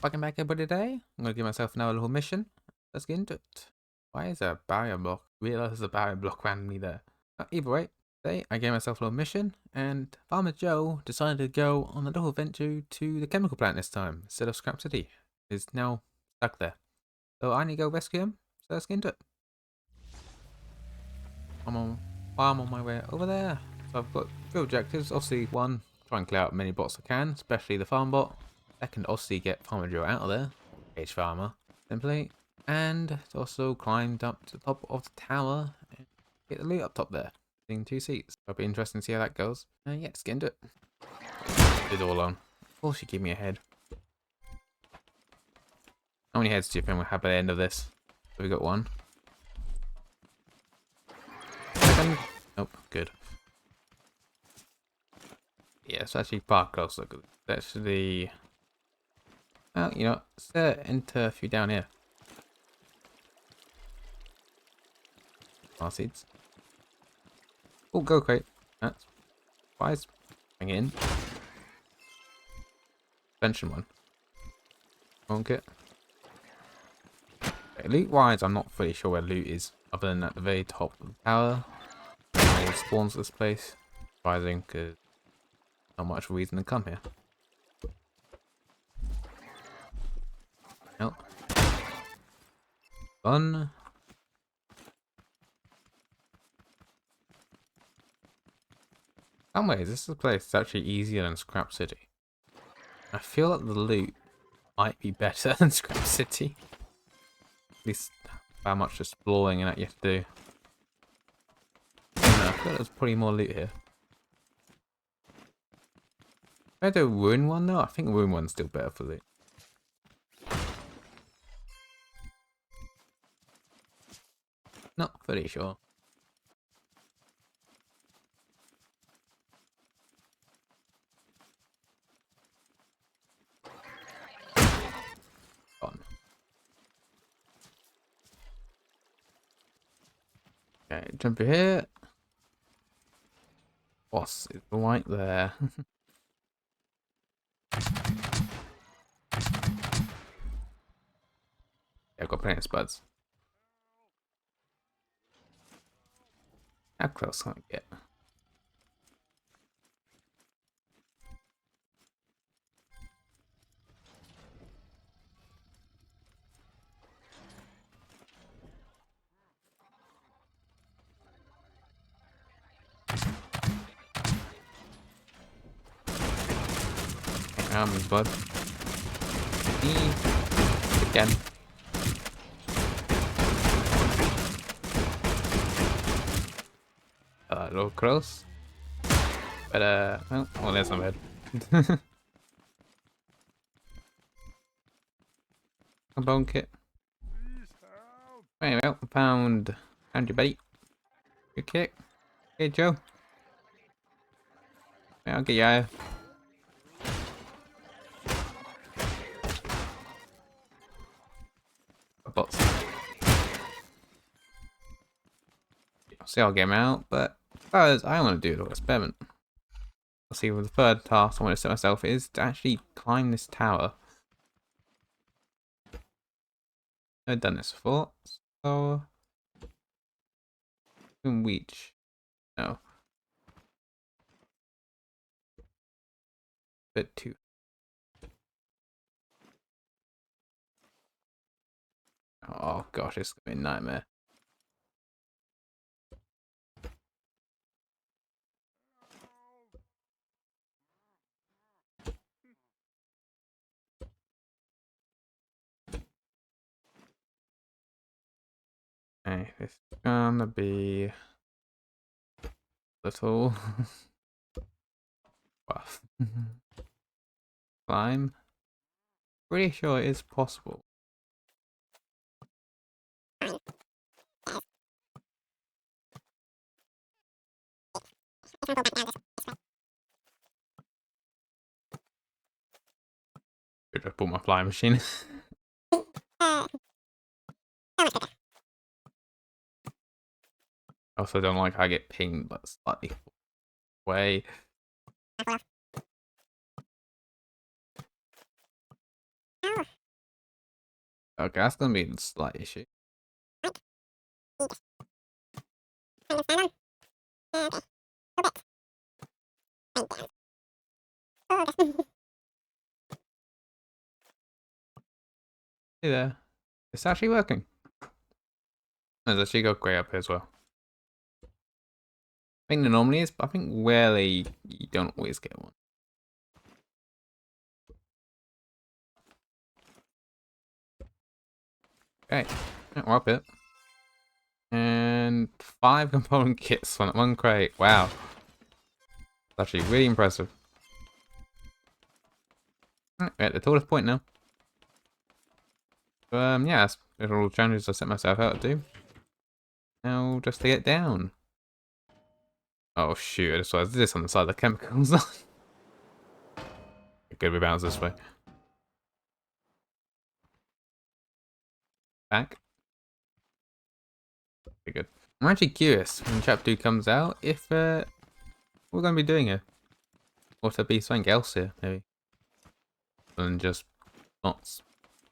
Welcome back everybody today. I'm going to give myself another little mission. Let's get into it. Why is there a barrier block? Realize there's a barrier block randomly there. Either way, today I gave myself a little mission and Farmer Joe decided to go on a little adventure to the chemical plant this time instead of Scrap City. He's now stuck there. So I need to go rescue him. So let's get into it. I'm on my way over there. So I've got three objectives. Obviously one, try and clear out as many bots I can, especially the farm bot. Second, obviously get Farmer Joe out of there. H Farmer, simply. And also climbed up to the top of the tower and get the loot up top there. Getting 2 seats. It'll be interesting to see how that goes. Yeah, let's get into it. It's all on. Of course you keep me ahead. How many heads do you think we'll have by the end of this? So we got one. Second. Nope, good. Yeah, it's actually far closer. That's the... Well, you know, let's enter a few down here. Our seeds. Oh, go crate. That's wise. Bring it in. Suspension one. Won't get. Okay, loot wise, I'm not fully sure where loot is, other than at the very top of the tower. All spawns this place. Surprising, because not much reason to come here. Nope. Fun. In some ways, this is a place that's actually easier than Scrap City. I feel like the loot might be better than Scrap City. At least how much exploring and that you have to do. I feel like there's probably more loot here. If I do a Ruin one though, I think Ruin one's still better for loot. Not pretty sure. On. Okay, jump here. Boss is right there. Yeah, I've got plenty of spuds. How close can I get? Bud. Again. A little close. But, well, there's no bad. A bone kit. Anyway, I found you, buddy. Good kick. Hey, Joe. Yeah, I'll get you out. Bots. I'll see, I'll get him out, but as I want to do a little experiment. I'll see, with the third task I want to set myself is to actually climb this tower. I've done this before, so can reach. No. Bit too. Oh gosh, it's gonna be a nightmare. Okay, this is gonna be little rough. Climb. Pretty sure it is possible. Should have bought my flying machine. Also don't like how I get pinged, but slightly away. Okay, that's gonna be a slight issue. Hey there. It's actually working. There's actually got grey up here as well. I think there normally is, but I think rarely you don't always get one. Okay, we're up it. And 5 component kits on one crate. Wow. That's actually really impressive. We're at the tallest point now. Yeah, that's all the challenges I set myself out to do. Now, just to get down. Oh shoot, I just saw this on the side of the chemicals. Good, we bounce this way. Back. Very good. I'm actually curious when Chapter 2 comes out if we're going to be doing it. Or if there'll be something else here, maybe. Than just knots.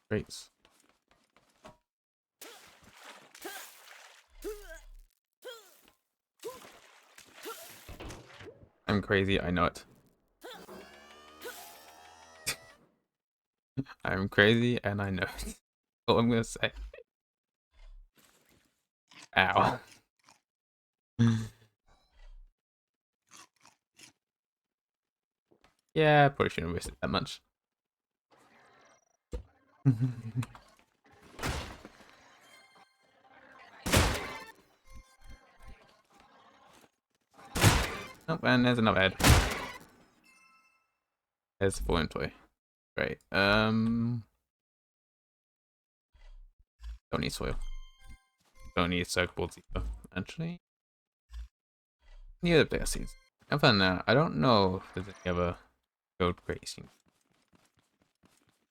Streets. I'm crazy, I know it. I'm crazy and I know it. That's all I'm gonna say. Ow. Yeah, probably shouldn't have wasted that much. Oh, and there's another head. There's the fallen toy. Great. Don't need soil. Don't need circuit either, actually. The other player seeds. Other than that, I don't know if there's any other gold racing.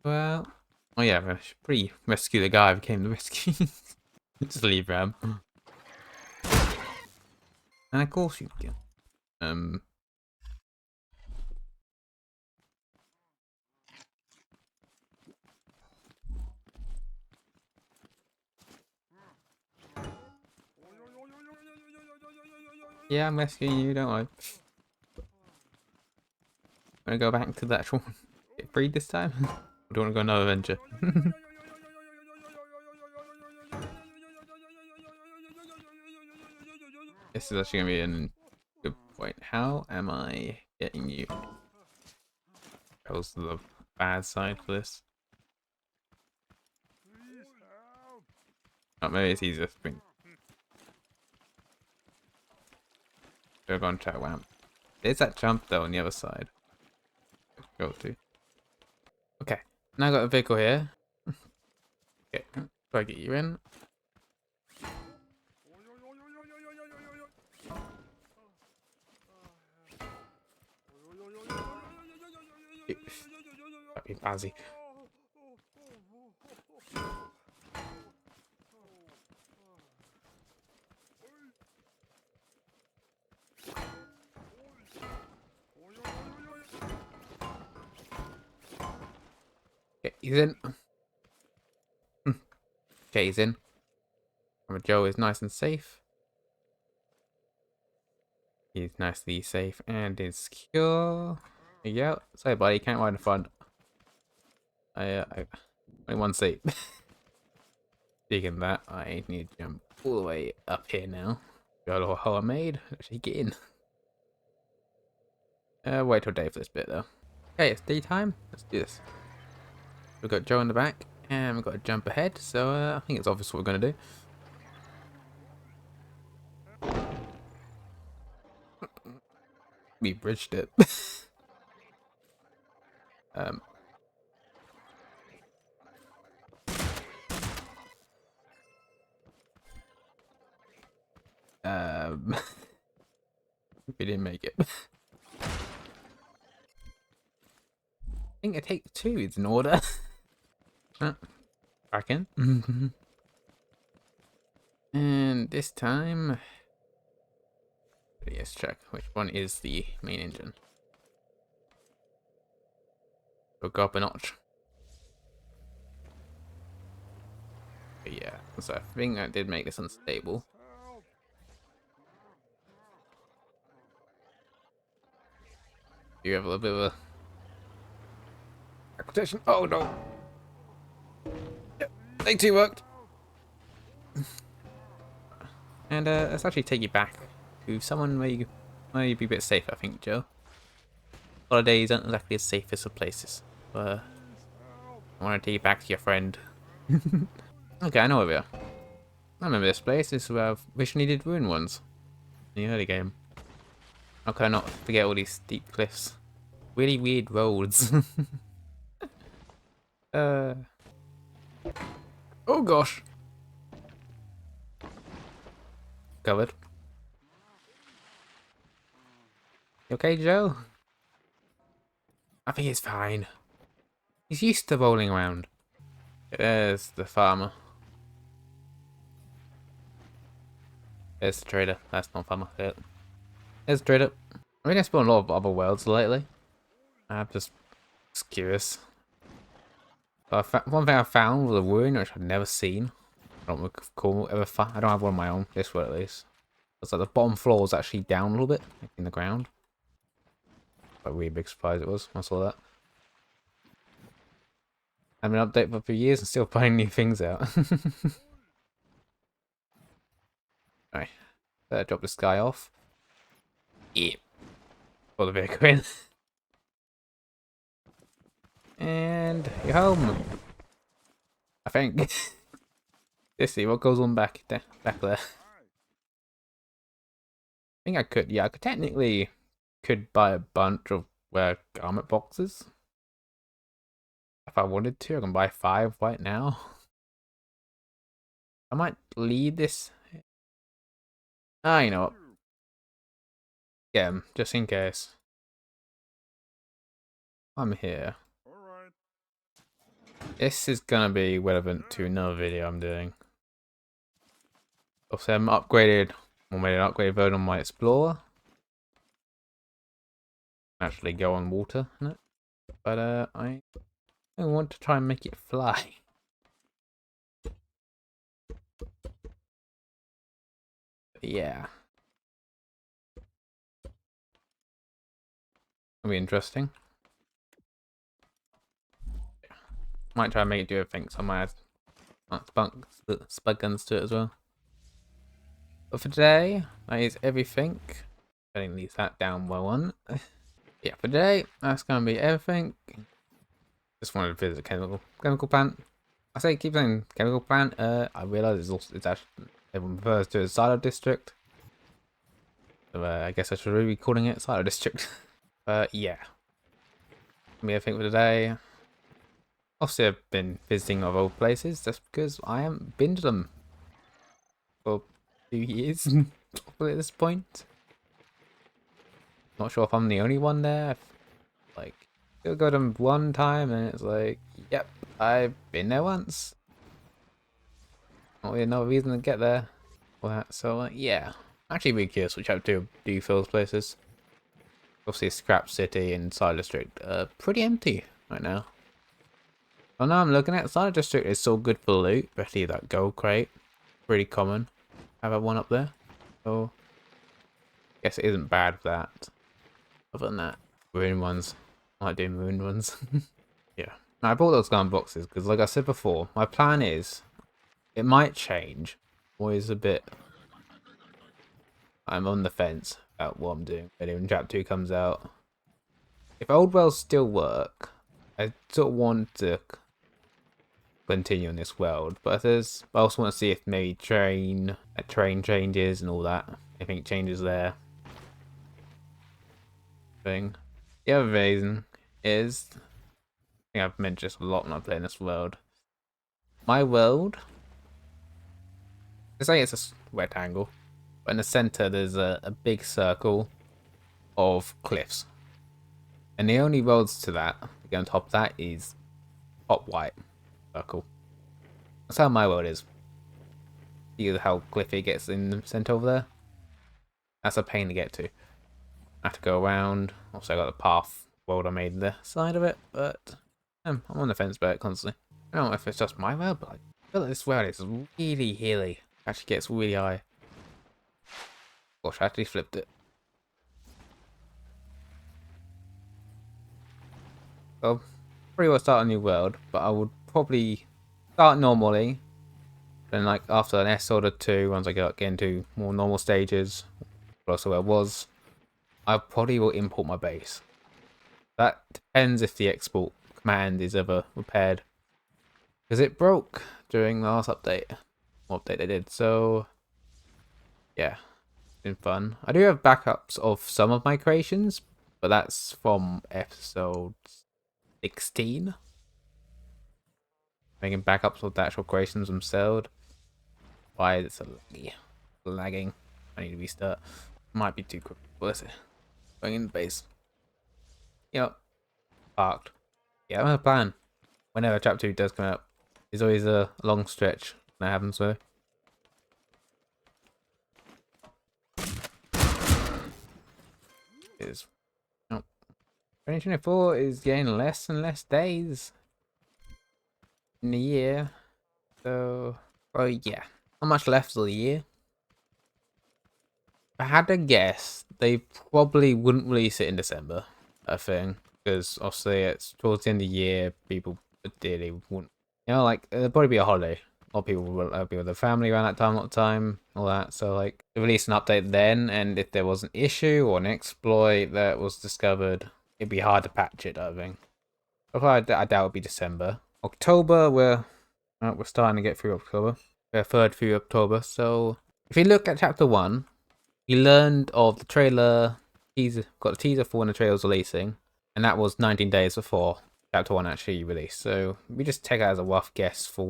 Well, oh yeah, I should pretty rescue the guy who came to rescue. Just leave him. And of course you can. Yeah, I'm rescuing you, don't worry. Wanna go back to the actual get freed this time? Or do you wanna go another adventure? This is actually gonna be a good point. How am I getting you? That was the bad side for this. Oh, maybe it's easier to bring. Go on chat wham. There's that jump though on the other side. Go to. Okay, now I got a vehicle here. Okay, try to get you in. That'd be Bazzy. Okay, he's in. Okay, he's in. Joe is nice and safe. He's nicely safe and is secure. There you go. Sorry, buddy, can't ride in front. I only one seat. Speaking of that, I need to jump all the way up here now. Got a little hole I made. Actually, get in. Wait till day for this bit though. Okay, it's daytime. Let's do this. We've got Joe in the back, and we've got to jump ahead. So I think it's obvious what we're gonna do. We bridged it. um. We didn't make it. I think I take 2 is in order. Back in. And this time, let's check which one is the main engine. We'll go up a notch. But yeah, so I think that did make this unstable. You have a little bit of a protection. Oh no! Yep, they too worked. And let's actually take you back to someone where you might be a bit safer, I think, Joe. Holidays aren't exactly as safe as the places. I want to take you back to your friend. Okay, I know where we are. I remember this place. This is where I've originally did ruin ones in the early game. How can I not forget all these steep cliffs? Really weird roads. uh. Oh gosh. Covered. You okay, Joe? I think he's fine. He's used to rolling around. There's the farmer. There's the trader. That's not farmer. There's the trader. I mean, I spawned a lot of other worlds lately. I'm just curious. But one thing I found was a ruin which I've never seen. I don't recall ever. I don't have one of my own. This one at least. It's like the bottom floor is actually down a little bit, like in the ground. Like a really big surprise it was when I saw that. I've been updated for years and still finding new things out. Alright, better drop this guy off. Yeah. Pull the vehicle in. And you're home. I think. Let's see what goes on back there. I think I could. Yeah, I could technically buy a bunch of garment boxes. If I wanted to, I can buy 5 right now. I might lead this. Ah, you know what? Get him, just in case. I'm here. This is gonna be relevant to another video I'm doing. Also, I'm upgraded, or made an upgraded version on my Explorer. Actually, go on water in it, but I want to try and make it fly. But yeah, it'll be interesting. Might try and make it do everything, so I might add spud guns to it as well. But for today, that is everything. I didn't leave that down well on. Yeah, for today, that's gonna be everything. Just wanted to visit a chemical plant. I say keep saying chemical plant. I realise it's actually everyone refers to it as silo district. So I guess I should really be calling it silo district. But yeah, that'll be everything for today. Obviously, I've been visiting other old places just because I haven't been to them for 2 years probably at this point. Not sure if I'm the only one there. Like, you'll go to them one time and it's like, yep, I've been there once. Not really another reason to get there. For that. So yeah, actually really curious which chapter do for those places. Obviously, Scrap City and Side District are pretty empty right now. Oh no, I'm looking at Side District is so good for loot, especially that gold crate. Pretty common. Have that one up there. So guess it isn't bad for that. Other than that, ruined ones. I like doing ruined ones. Yeah. Now, I bought those gun boxes because, like I said before, my plan is it might change. Always a bit. I'm on the fence about what I'm doing when Chapter 2 comes out. If old wells still work, I sort of want to continue in this world, but I also want to see if maybe train changes and all that. I think changes there. Thing. The other reason is, I think I've mentioned this a lot when I play in this world. My world, let's say it's a rectangle, but in the center there's a big circle of cliffs, and the only roads to that, to on top of that, is top white circle. That's how my world is. See how cliffy it gets in the center over there? That's a pain to get to. I have to go around. Also, I got the path world I made the side of it, but I'm on the fence about it constantly. I don't know if it's just my world, but like, feel like this world is really hilly. Actually gets really high. Gosh, I actually flipped it. Well, probably will start a new world, but I would probably start normally. Then, like after an S Order 2, once I get into more normal stages, close to where I was, I probably will import my base. That depends if the export command is ever repaired, because it broke during the last update. Update they did. So yeah, it's been fun. I do have backups of some of my creations, but that's from episode 16. Making backups of the actual creations themselves. Why is it lagging? I need to restart. Might be too quick. What's it? Going in the base. Yep. Parked. Yeah, I'm gonna plan. Whenever chapter 2 does come out, there's always a long stretch when that happens, so. Is 2024 is getting less and less days in the year. So, oh yeah. Not much left of the year. If I had to guess, they probably wouldn't release it in December, I think. Because obviously it's towards the end of the year, people ideally wouldn't. You know, like, it'll probably be a holiday. A lot of people will be with their family around that time, all the time, all that. So, like, they release an update then, and if there was an issue or an exploit that was discovered, it'd be hard to patch it, I think. I doubt it'll be December. October, we're starting to get through October. We're third through October, so if you look at chapter 1, we learned of the trailer teaser, got a teaser for when the trailer was releasing, and that was 19 days before chapter 1 actually released. So we just take that as a rough guess for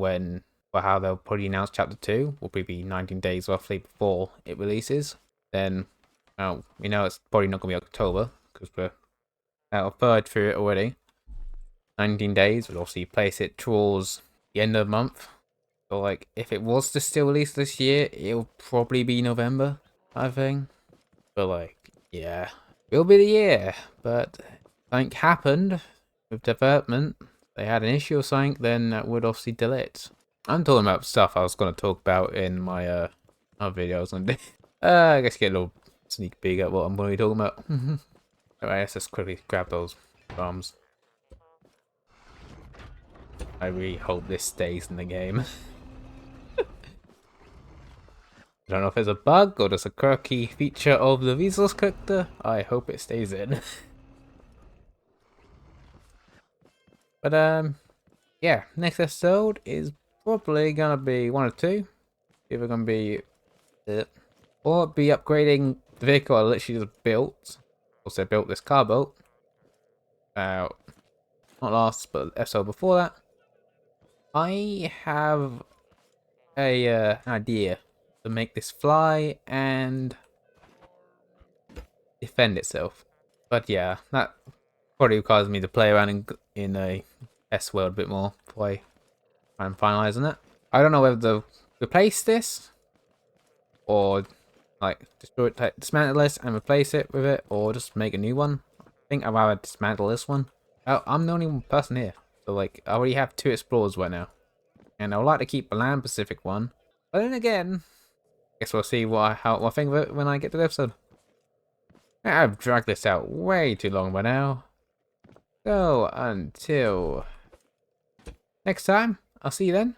how they'll probably announce chapter 2. Will probably be 19 days roughly before it releases. Then, we know it's probably not gonna be October because we're out a third through it already. 19 days would obviously place it towards the end of the month. So, like, if it was to still release this year, it'll probably be November, I think. But, like, yeah, it'll be the year. But something happened with development. They had an issue or something, then that would obviously delay it. I'm talking about stuff I was going to talk about in my other videos. And I guess get a little sneak peek at what I'm going to be talking about. Alright, let's just quickly grab those bombs. I really hope this stays in the game. I don't know if it's a bug or just a quirky feature of the Vsauce character. I hope it stays in. But yeah, next episode is probably gonna be one or two. Either gonna be or be upgrading the vehicle I literally just built. Also built this car boat. Not last, but the episode before that. I have a idea to make this fly and defend itself. But yeah, that probably requires me to play around in a S world a bit more before I try and finalize on it. I don't know whether to replace this or like dismantle this and replace it with it, or just make a new one. I think I'd rather dismantle this one. Oh, I'm the only person here, so like I already have 2 explorers right now, and I would like to keep the Land Pacific one. But then again, guess we'll see what I think of it when I get to the episode. I've dragged this out way too long by now. So until next time, I'll see you then.